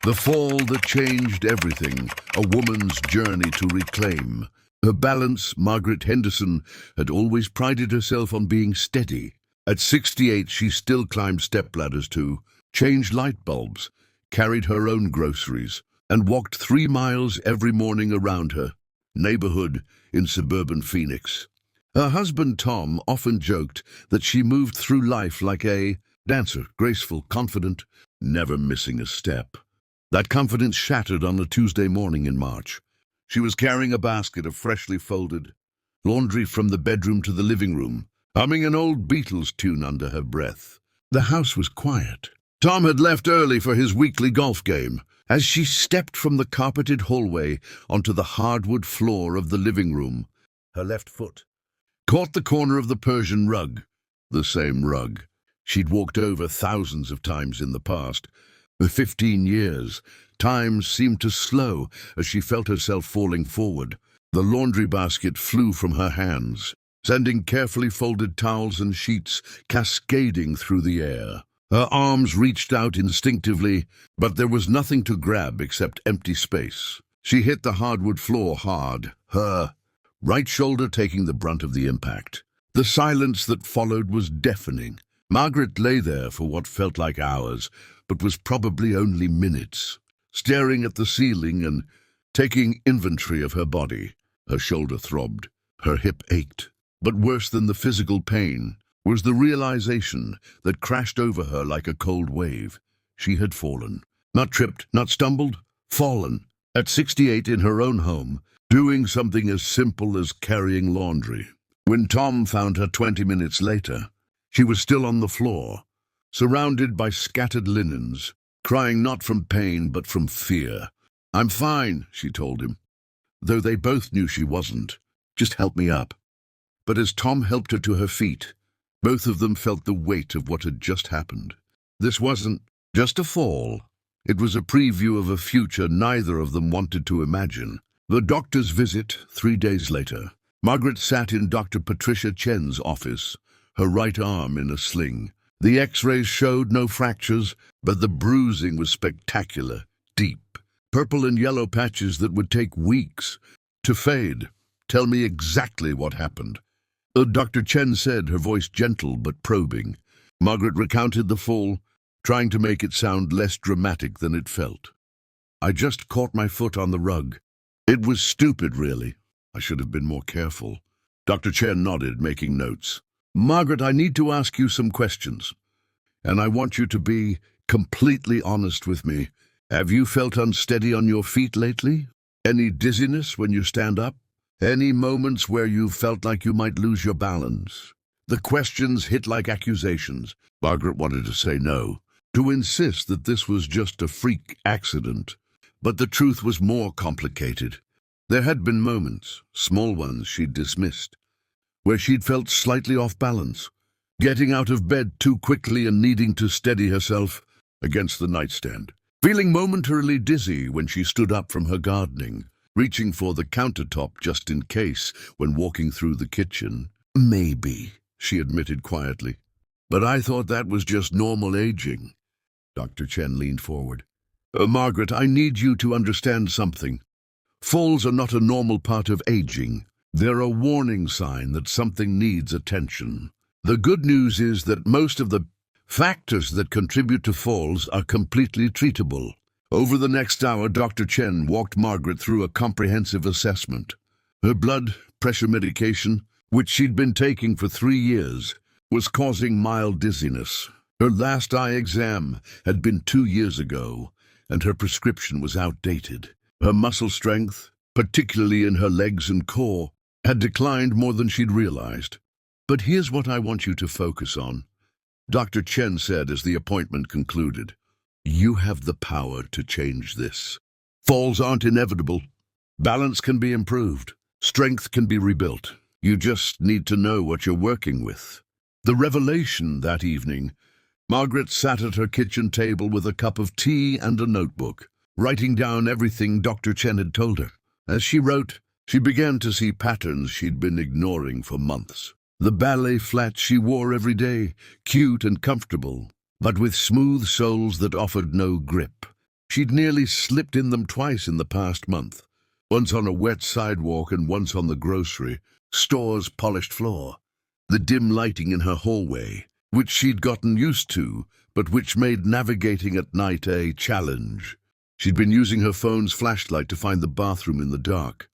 The fall that changed everything, a woman's journey to reclaim. Her balance, Margaret Henderson, had always prided herself on being steady. At 68, she still climbed stepladders too, changed light bulbs, carried her own groceries, and walked 3 miles every morning around her neighborhood in suburban Phoenix. Her husband, Tom, often joked that she moved through life like a dancer, graceful, confident, never missing a step. That confidence shattered on a Tuesday morning in March. She was carrying a basket of freshly folded laundry from the bedroom to the living room, humming an old Beatles tune under her breath. The house was quiet. Tom had left early for his weekly golf game. As she stepped from the carpeted hallway onto the hardwood floor of the living room, her left foot caught the corner of the Persian rug, the same rug she'd walked over thousands of times in the past. For 15 years, time seemed to slow as she felt herself falling forward. The laundry basket flew from her hands, sending carefully folded towels and sheets cascading through the air. Her arms reached out instinctively, but there was nothing to grab except empty space. She hit the hardwood floor hard, her right shoulder taking the brunt of the impact. The silence that followed was deafening. Margaret lay there for what felt like hours, but was probably only minutes, staring at the ceiling and taking inventory of her body. Her shoulder throbbed, her hip ached, but worse than the physical pain was the realization that crashed over her like a cold wave. She had fallen. Not tripped, not stumbled, fallen. At 68 in her own home, doing something as simple as carrying laundry. When Tom found her 20 minutes later, she was still on the floor, surrounded by scattered linens, crying not from pain but from fear. "I'm fine," she told him, though they both knew she wasn't. "Just help me up." But as Tom helped her to her feet, both of them felt the weight of what had just happened. This wasn't just a fall. It was a preview of a future neither of them wanted to imagine. The doctor's visit 3 days later. Margaret sat in Dr. Patricia Chen's office, her right arm in a sling. The x-rays showed no fractures, but the bruising was spectacular, deep. Purple and yellow patches that would take weeks to fade. "Tell me exactly what happened," Dr. Chen said, her voice gentle but probing. Margaret recounted the fall, trying to make it sound less dramatic than it felt. "I just caught my foot on the rug. It was stupid, really. I should have been more careful." Dr. Chen nodded, making notes. "Margaret, I need to ask you some questions, and I want you to be completely honest with me. Have you felt unsteady on your feet lately? Any dizziness when you stand up? Any moments where you felt like you might lose your balance?" The questions hit like accusations. Margaret wanted to say no, to insist that this was just a freak accident. But the truth was more complicated. There had been moments, small ones she'd dismissed, where she'd felt slightly off balance, getting out of bed too quickly and needing to steady herself against the nightstand, feeling momentarily dizzy when she stood up from her gardening, reaching for the countertop just in case when walking through the kitchen. "Maybe," she admitted quietly. "But I thought that was just normal aging." Dr. Chen leaned forward. Margaret, I need you to understand something. Falls are not a normal part of aging. They're a warning sign that something needs attention. The good news is that most of the factors that contribute to falls are completely treatable. Over the next hour, Dr. Chen walked Margaret through a comprehensive assessment. Her blood pressure medication, which she'd been taking for 3 years, was causing mild dizziness. Her last eye exam had been 2 years ago, and her prescription was outdated. Her muscle strength, particularly in her legs and core, had declined more than she'd realized. "But here's what I want you to focus on," Dr. Chen said as the appointment concluded. "You have the power to change this. Falls aren't inevitable. Balance can be improved. Strength can be rebuilt. You just need to know what you're working with." The revelation that evening. Margaret sat at her kitchen table with a cup of tea and a notebook, writing down everything Dr. Chen had told her. As she wrote, she began to see patterns she'd been ignoring for months. The ballet flats she wore every day, cute and comfortable, but with smooth soles that offered no grip. She'd nearly slipped in them twice in the past month, once on a wet sidewalk and once on the grocery store's polished floor. The dim lighting in her hallway, which she'd gotten used to, but which made navigating at night a challenge. She'd been using her phone's flashlight to find the bathroom in the dark,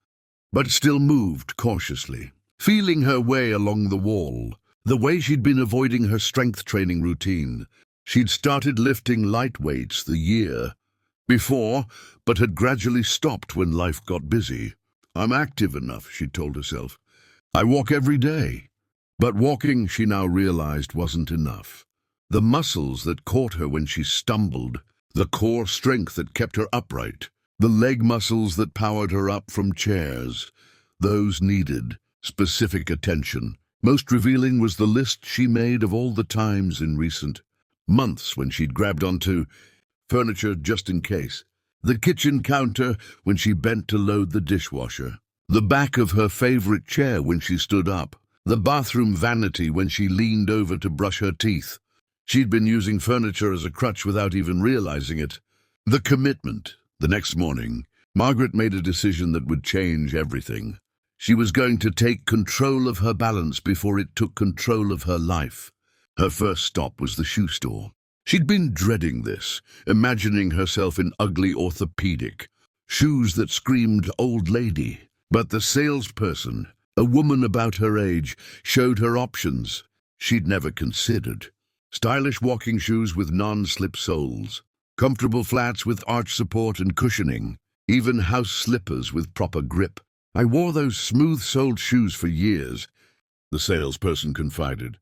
but still moved cautiously, feeling her way along the wall, the way she'd been avoiding her strength training routine. She'd started lifting light weights the year before, but had gradually stopped when life got busy. I'm active enough, she told herself. I walk every day. But walking, she now realized, wasn't enough. The muscles that caught her when she stumbled, the core strength that kept her upright, the leg muscles that powered her up from chairs, those needed specific attention. Most revealing was the list she made of all the times in recent months when she'd grabbed onto furniture just in case, the kitchen counter when she bent to load the dishwasher, the back of her favorite chair when she stood up, the bathroom vanity when she leaned over to brush her teeth. She'd been using furniture as a crutch without even realizing it. The commitment. The next morning, Margaret made a decision that would change everything. She was going to take control of her balance before it took control of her life. Her first stop was the shoe store. She'd been dreading this, imagining herself in ugly orthopedic shoes that screamed old lady. But the salesperson, a woman about her age, showed her options she'd never considered. Stylish walking shoes with non-slip soles, comfortable flats with arch support and cushioning, even house slippers with proper grip. I wore those smooth-soled shoes for years, the salesperson confided,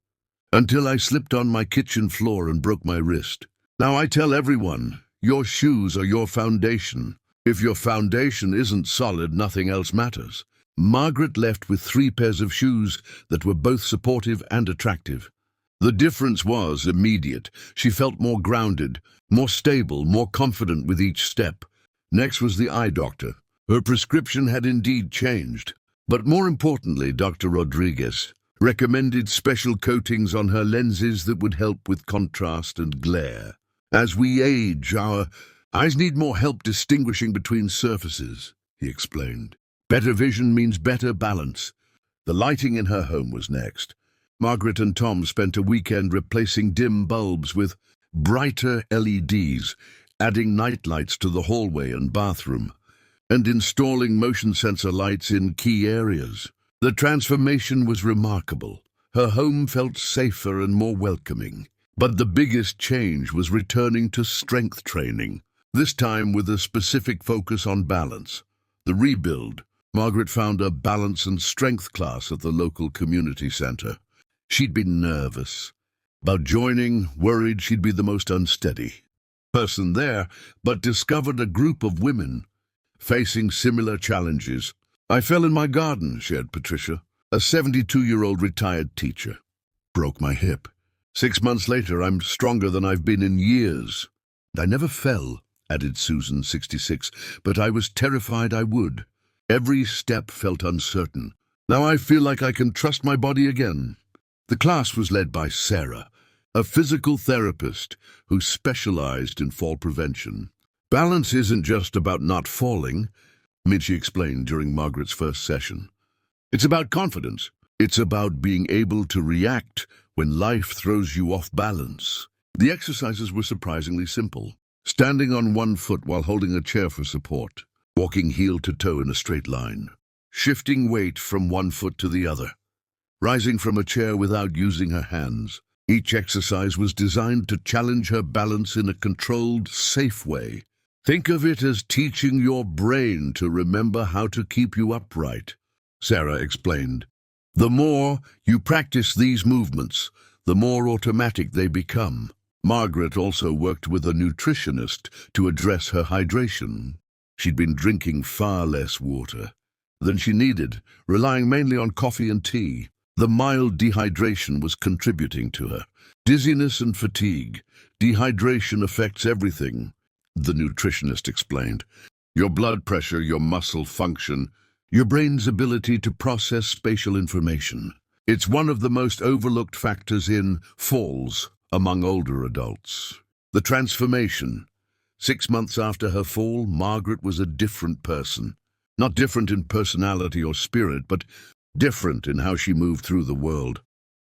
until I slipped on my kitchen floor and broke my wrist. Now I tell everyone, your shoes are your foundation. If your foundation isn't solid, nothing else matters. Margaret left with 3 pairs of shoes that were both supportive and attractive. The difference was immediate. She felt more grounded, more stable, more confident with each step. Next was the eye doctor. Her prescription had indeed changed. But more importantly, Dr. Rodriguez recommended special coatings on her lenses that would help with contrast and glare. As we age, our eyes need more help distinguishing between surfaces, he explained. Better vision means better balance. The lighting in her home was next. Margaret and Tom spent a weekend replacing dim bulbs with brighter LEDs, adding night lights to the hallway and bathroom, and installing motion sensor lights in key areas. The transformation was remarkable. Her home felt safer and more welcoming. But the biggest change was returning to strength training, this time with a specific focus on balance. The rebuild. Margaret found a balance and strength class at the local community center. She'd been nervous about joining, worried she'd be the most unsteady person there, but discovered a group of women facing similar challenges. I fell in my garden, shared Patricia, a 72-year-old retired teacher. Broke my hip. 6 months later, I'm stronger than I've been in years. I never fell, added Susan, 66, but I was terrified I would. Every step felt uncertain. Now I feel like I can trust my body again. The class was led by Sarah, a physical therapist who specialized in fall prevention. Balance isn't just about not falling, Mitchie explained during Margaret's first session. It's about confidence. It's about being able to react when life throws you off balance. The exercises were surprisingly simple. Standing on one foot while holding a chair for support, walking heel to toe in a straight line, shifting weight from one foot to the other, rising from a chair without using her hands. Each exercise was designed to challenge her balance in a controlled, safe way. Think of it as teaching your brain to remember how to keep you upright, Sarah explained. The more you practice these movements, the more automatic they become. Margaret also worked with a nutritionist to address her hydration. She'd been drinking far less water than she needed, relying mainly on coffee and tea. The mild dehydration was contributing to her dizziness and fatigue. Dehydration affects everything, the nutritionist explained. Your blood pressure, your muscle function, your brain's ability to process spatial information. It's one of the most overlooked factors in falls among older adults. The transformation. 6 months after her fall, Margaret was a different person. Not different in personality or spirit, but different in how she moved through the world.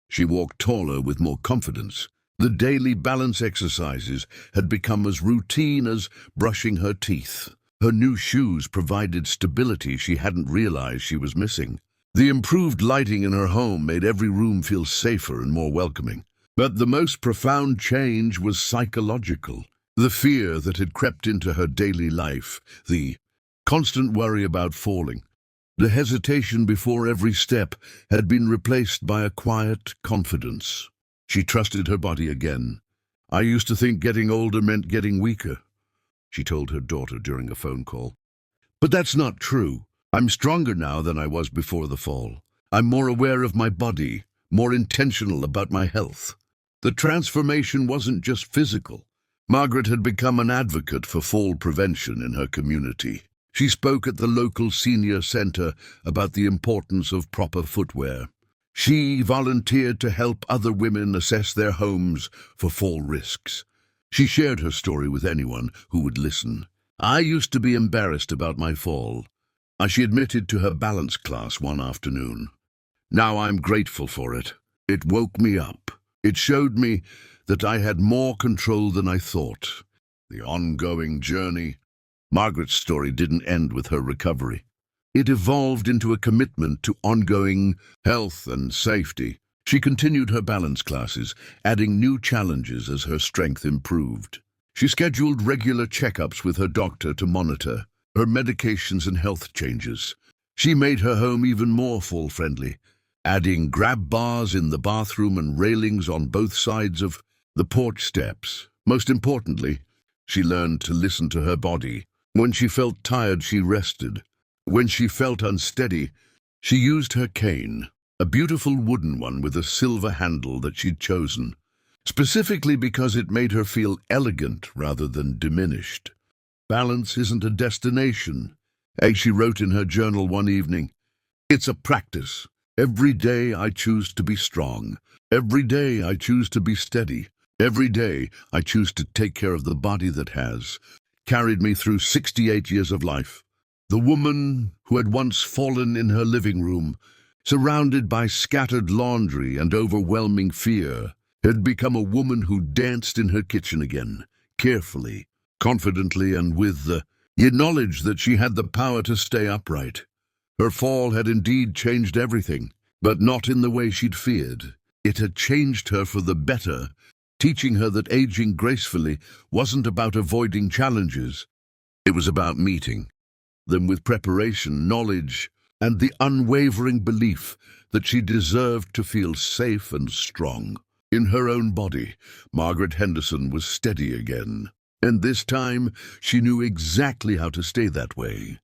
She walked taller with more confidence. The daily balance exercises had become as routine as brushing her teeth. Her new shoes provided stability she hadn't realized she was missing. The improved lighting in her home made every room feel safer and more welcoming. But the most profound change was psychological. The fear that had crept into her daily life, the constant worry about falling, the hesitation before every step had been replaced by a quiet confidence. She trusted her body again. "I used to think getting older meant getting weaker," she told her daughter during a phone call. "But that's not true. I'm stronger now than I was before the fall. I'm more aware of my body, more intentional about my health." The transformation wasn't just physical. Margaret had become an advocate for fall prevention in her community. She spoke at the local senior center about the importance of proper footwear. She volunteered to help other women assess their homes for fall risks. She shared her story with anyone who would listen. "I used to be embarrassed about my fall," she admitted to her balance class one afternoon. "Now I'm grateful for it. It woke me up. It showed me that I had more control than I thought." The ongoing journey. Margaret's story didn't end with her recovery. It evolved into a commitment to ongoing health and safety. She continued her balance classes, adding new challenges as her strength improved. She scheduled regular checkups with her doctor to monitor her medications and health changes. She made her home even more fall-friendly, adding grab bars in the bathroom and railings on both sides of the porch steps. Most importantly, she learned to listen to her body. When she felt tired, she rested. When she felt unsteady, she used her cane, a beautiful wooden one with a silver handle that she'd chosen, specifically because it made her feel elegant rather than diminished. "Balance isn't a destination," as she wrote in her journal one evening. "It's a practice. Every day I choose to be strong. Every day I choose to be steady. Every day I choose to take care of the body that has carried me through 68 years of life." The woman who had once fallen in her living room, surrounded by scattered laundry and overwhelming fear, had become a woman who danced in her kitchen again, carefully, confidently, and with the knowledge that she had the power to stay upright. Her fall had indeed changed everything, but not in the way she'd feared. It had changed her for the better, teaching her that aging gracefully wasn't about avoiding challenges. It was about meeting them with preparation, knowledge, and the unwavering belief that she deserved to feel safe and strong. In her own body, Margaret Henderson was steady again. And this time, she knew exactly how to stay that way.